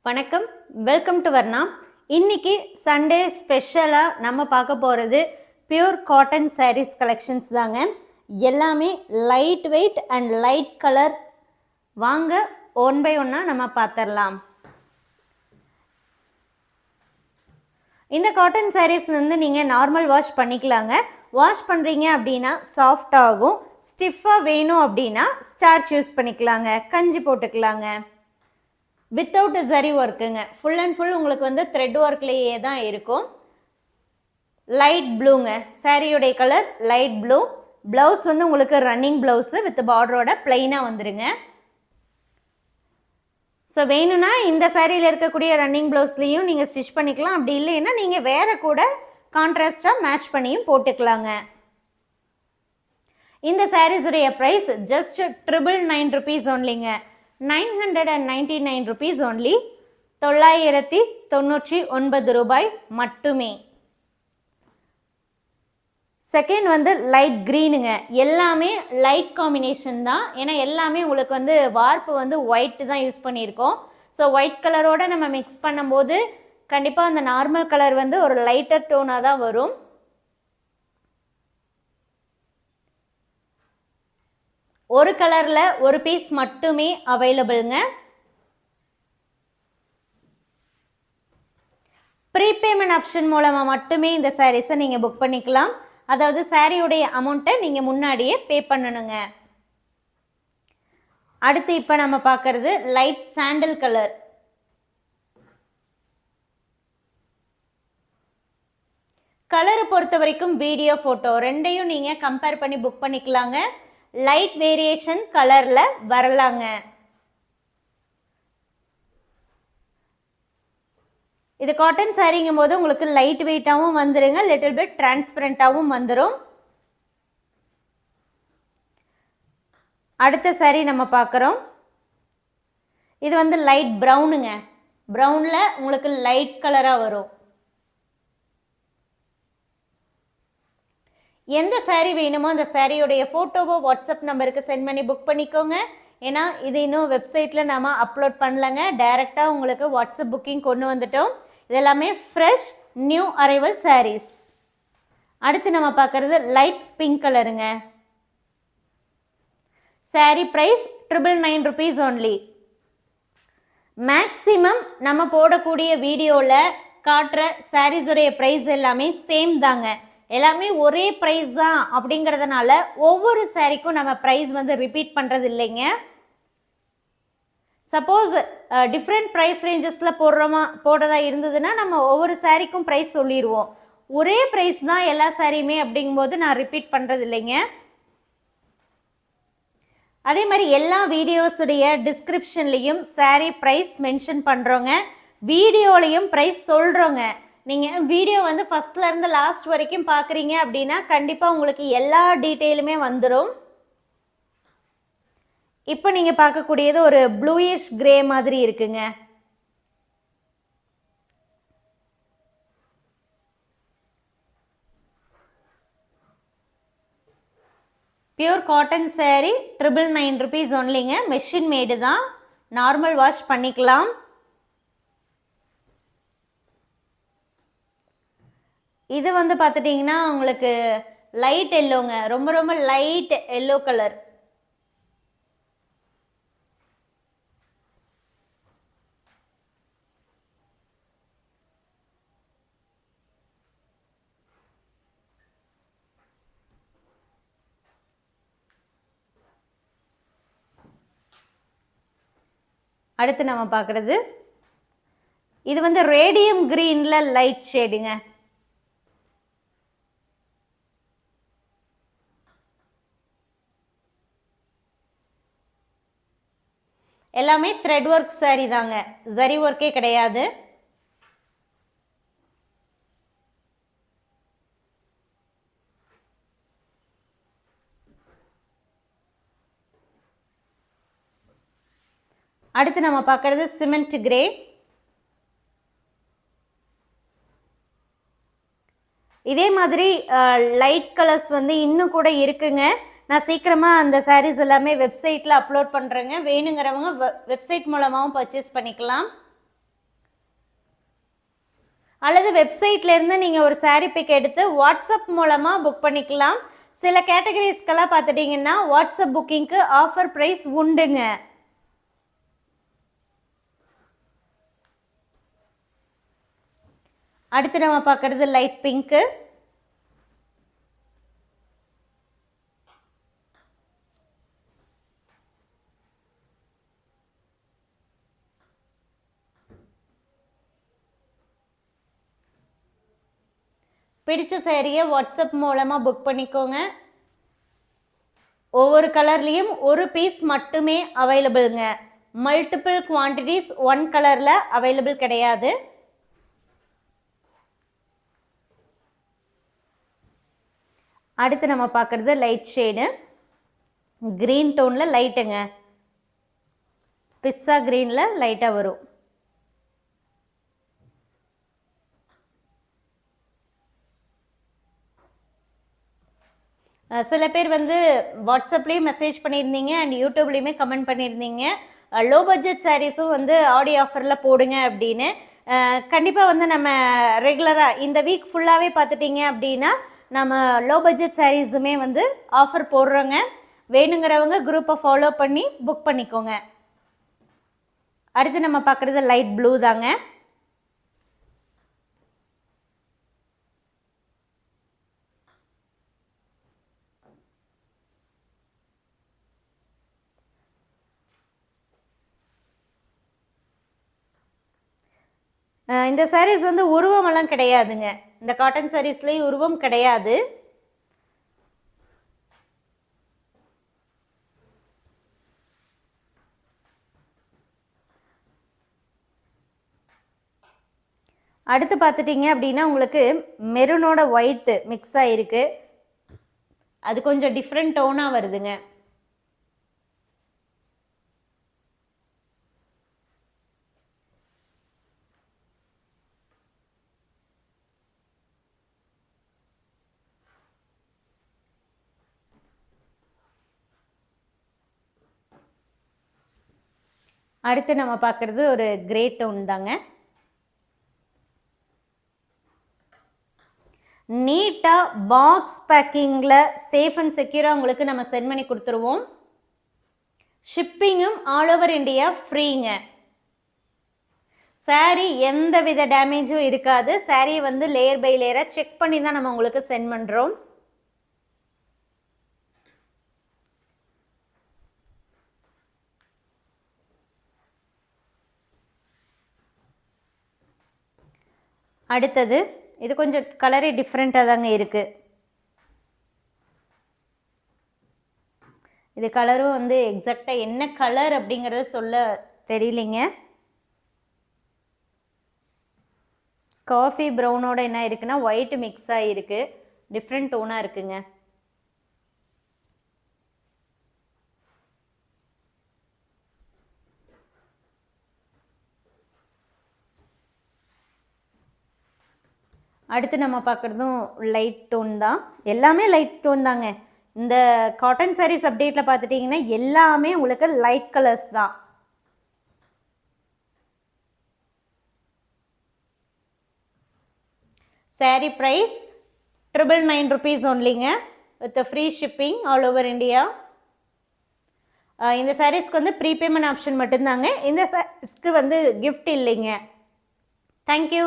வணக்கம், welcome to Varna. இன்னைக்கு Sunday ஸ்பெஷலாக நம்ம பார்க்க போகிறது பியூர் காட்டன் சாரீஸ் கலெக்ஷன்ஸ் தாங்க. எல்லாமே light weight and light colour. வாங்க ஒன் பை ஒன்னாக நம்ம பார்த்துடலாம். இந்த காட்டன் சாரீஸ் வந்து நீங்கள் நார்மல் வாஷ் பண்ணிக்கலாங்க. வாஷ் பண்ணுறீங்க அப்படின்னா சாஃப்ட் ஆகும். ஸ்டிஃபாக வேணும் அப்படின்னா ஸ்டார்ச் யூஸ் பண்ணிக்கலாங்க, கஞ்சி போட்டுக்கலாங்க. வித்தவுட் ஜரி ஒர்க்குங்க, ஃபுல் அண்ட் ஃபுல் உங்களுக்கு வந்து த்ரெட் ஒர்க்லேயே தான் இருக்கும். லைட் ப்ளூங்க, சாரியோடைய கலர் லைட் ப்ளூ. ப்ளவுஸ் வந்து உங்களுக்கு ரன்னிங் ப்ளவுஸு வித் பார்டரோட பிளெயினாக வந்துடுங்க. ஸோ வேணும்னா இந்த சாரியில் இருக்கக்கூடிய ரன்னிங் ப்ளவுஸ்லேயும் நீங்கள் ஸ்டிச் பண்ணிக்கலாம். அப்படி இல்லைன்னா நீங்கள் வேறு கூட கான்ட்ராஸ்டாக மேட்ச் பண்ணியும் போட்டுக்கலாங்க. இந்த சாரீஸுடைய ப்ரைஸ் ஜஸ்ட் 999 rupees ஒன்லிங்க. 999 rupees only. 999 ரூபாய் மட்டுமே. செகண்ட் வந்து லைட் க்ரீனுங்க. எல்லாமே லைட் காம்பினேஷன் தான். ஏன்னா எல்லாமே உங்களுக்கு வந்து வார்ப்பு வந்து ஒயிட் தான் யூஸ் பண்ணியிருக்கோம். ஸோ ஒயிட் கலரோடு நம்ம மிக்ஸ் பண்ணும்போது கண்டிப்பாக அந்த நார்மல் கலர் வந்து ஒரு லைட்டர் டோனாக தான் வரும். ஒரு கலரில் ஒரு பீஸ் மட்டுமே அவைலபிள்ங்க. ப்ரீபேமெண்ட் ஆப்ஷன் மூலமாக மட்டுமே இந்த சாரீஸை நீங்கள் புக் பண்ணிக்கலாம். அதாவது சாரியுடைய அமௌண்ட்டை நீங்கள் முன்னாடியே பே பண்ணணுங்க. அடுத்து இப்போ நம்ம பார்க்குறது லைட் சாண்டல் கலர். கலரை பொறுத்த வரைக்கும் வீடியோ ஃபோட்டோ ரெண்டையும் நீங்கள் கம்பேர் பண்ணி புக் பண்ணிக்கலாங்க. லைட் வேரியேஷன் கலரில் வரலாங்க. இது காட்டன் சாரிங்கும் போது உங்களுக்கு லைட் வெயிட்டாகவும் வந்துடுங்க, லிட்டில் பிட் டிரான்ஸ்பரண்டாகவும் வந்துடும். அடுத்த சாரி நம்ம பார்க்குறோம். இது வந்து லைட் ப்ரௌனுங்க. ப்ரௌனில் உங்களுக்கு லைட் கலராக வரும். எந்த சாரீ வேணுமோ அந்த சாரியோடைய ஃபோட்டோவோ வாட்ஸ்அப் நம்பருக்கு சென்ட் பண்ணி புக் பண்ணிக்கோங்க. ஏன்னா இது இன்னும் வெப்சைட்டில் நம்ம அப்லோட் பண்ணலங்க. டைரெக்டாக உங்களுக்கு வாட்ஸ்அப் புக்கிங் கொண்டு வந்துட்டோம். இதெல்லாமே ஃப்ரெஷ் நியூ அரைவல் சாரீஸ். அடுத்து நம்ம பார்க்குறது லைட் பிங்க் கலருங்க. Sari price 999 rupees only. Maximum நம்ம போடக்கூடிய வீடியோவில் காட்டுற சாரீஸுடைய ப்ரைஸ் எல்லாமே சேம் தாங்க. எல்லாமே ஒரே ப்ரைஸ் தான் அப்படிங்கிறதுனால ஒவ்வொரு சாரிக்கும் நம்ம ப்ரைஸ் வந்து ரிப்பீட் பண்ணுறது இல்லைங்க. சப்போஸ் டிஃப்ரெண்ட் ப்ரைஸ் ரேஞ்சஸில் போடுறதா இருந்ததுன்னா நம்ம ஒவ்வொரு சாரிக்கும் ப்ரைஸ் சொல்லிடுவோம். ஒரே ப்ரைஸ் தான் எல்லா சாரியுமே அப்படிங்கும்போது நான் ரிப்பீட் பண்ணுறது இல்லைங்க. அதே மாதிரி எல்லா வீடியோஸுடைய டிஸ்கிரிப்ஷன்லேயும் சாரி ப்ரைஸ் மென்ஷன் பண்ணுறோங்க. வீடியோலையும் ப்ரைஸ் சொல்கிறோங்க. நீங்கள் வீடியோ வந்து ஃபஸ்ட்லேருந்து லாஸ்ட் வரைக்கும் பார்க்குறீங்க அப்படின்னா கண்டிப்பாக உங்களுக்கு எல்லா டீட்டெயிலுமே வந்துடும். இப்போ நீங்கள் பார்க்கக்கூடியது ஒரு ப்ளூயிஷ் கிரே மாதிரி இருக்குங்க. பியூர் காட்டன் சாரீ 999 rupees ஒன்லிங்க. மெஷின் மேடு தான், நார்மல் வாஷ் பண்ணிக்கலாம். இது வந்து பார்த்துட்டிங்கன்னா உங்களுக்கு லைட் எல்லோங்க, ரொம்ப ரொம்ப லைட் எல்லோ கலர். அடுத்து நம்ம பார்க்குறது இது வந்து ரேடியம் க்ரீனில் லைட் ஷேடுங்க. எல்லாமே த்ரெட் ஒர்க் சாரீ தாங்க, ஜரி ஒர்க்கே கிடையாது. அடுத்து நம்ம பார்க்குறது சிமெண்ட் கிரே. இதே மாதிரி லைட் கலர்ஸ் வந்து இன்னும் கூட இருக்குங்க. நான் சீக்கிரமாக அந்த சாரீஸ் எல்லாமே வெப்சைட்டில் அப்லோட் பண்ணுறேங்க. வேணுங்கிறவங்க வெப்சைட் மூலமாகவும் பர்ச்சேஸ் பண்ணிக்கலாம். அல்லது வெப்சைட்லேருந்து நீங்கள் ஒரு சாரீ பிக் எடுத்து வாட்ஸ்அப் மூலமாக புக் பண்ணிக்கலாம். சில கேட்டகரிஸ்க்கெல்லாம் பார்த்துட்டிங்கன்னா வாட்ஸ்அப் புக்கிங்க்கு ஆஃபர் ப்ரைஸ் உண்டுங்க. அடுத்து நம்ம பார்க்குறது லைட் பிங்க்கு. பிடிச்ச சேரீயை வாட்ஸ்அப் மூலமாக புக் பண்ணிக்கோங்க. ஒவ்வொரு கலர்லேயும் ஒரு பீஸ் மட்டுமே அவைலபிள்ங்க. மல்டிபிள் குவான்டிட்டிஸ் ஒன் கலரில் அவைலபிள் கிடையாது. அடுத்து நம்ம பார்க்குறது லைட் ஷேடு க்ரீன் டோனில் லைட்டுங்க. பிஸ்ஸா க்ரீனில் லைட்டாக வரும். சில பேர் வந்து வாட்ஸ்அப்லேயும் மெசேஜ் பண்ணியிருந்தீங்க அண்ட் யூடியூப்லேயுமே கமெண்ட் பண்ணியிருந்தீங்க லோ பட்ஜெட் சாரீஸும் வந்து ஆடி ஆஃபரில் போடுங்க அப்படின்னு. கண்டிப்பாக வந்து நம்ம ரெகுலராக இந்த வீக் ஃபுல்லாகவே பார்த்துட்டிங்க அப்படின்னா நம்ம லோ பட்ஜெட் சாரீஸுமே வந்து ஆஃபர் போடுறோங்க. வேணுங்கிறவங்க குரூப்பை ஃபாலோ பண்ணி புக் பண்ணிக்கோங்க. அடுத்து நம்ம பார்க்குறது லைட் ப்ளூ தாங்க. இந்த சாரீஸ் வந்து உருவமெல்லாம் கிடையாதுங்க. இந்த காட்டன் சாரீஸ்லேயும் உருவம் கிடையாது. அடுத்து பார்த்துட்டிங்க அப்படின்னா உங்களுக்கு மெரூனோட ஒயிட்டு மிக்ஸ் ஆகிருக்கு. அது கொஞ்சம் டிஃப்ரெண்ட் டோனாக வருதுங்க. அடுத்து நம்ம பார்க்குறது ஒரு கிரே டோன் தாங்க. நீட்டாக பாக்ஸ் பேக்கிங்கில் சேஃப் அண்ட் செக்யூராக உங்களுக்கு நம்ம சென்ட் பண்ணி கொடுத்துருவோம். ஷிப்பிங்கும் ஆல் ஓவர் இந்தியா ஃப்ரீங்க. சாரீ எந்த வித டேமேஜும் இருக்காது. சாரியை வந்து லேயர் பை லேயராக செக் பண்ணி தான் நம்ம உங்களுக்கு சென்ட் பண்ணுறோம். அடுத்தது இது கொஞ்சம் கலரே டிஃப்ரெண்ட்டாக தாங்க இருக்குது. இது கலரும் வந்து எக்ஸாக்டாக என்ன கலர் அப்படிங்கிறத சொல்ல தெரியலைங்க. காஃபி ப்ரௌனோட என்ன இருக்குன்னா ஒயிட் மிக்ஸ் ஆகிருக்கு. டிஃப்ரெண்ட் டோனாக இருக்குங்க. அடுத்து நம்ம பார்க்குறதும் லைட் டோன் தான். எல்லாமே லைட் டோன் தாங்க. இந்த காட்டன் சாரீஸ் அப்டேட்டில் பார்த்துட்டிங்கன்னா எல்லாமே உங்களுக்கு லைட் கலர்ஸ் தான். சாரீ ப்ரைஸ் 999 rupees ஒன்லிங்க with free shipping all over India. இந்த சாரீஸ்க்கு வந்து ப்ரீபேமெண்ட் ஆப்ஷன் மட்டும்தாங்க. இந்த சாரீஸ்க்கு வந்து கிஃப்ட் இல்லைங்க. தேங்க்யூ.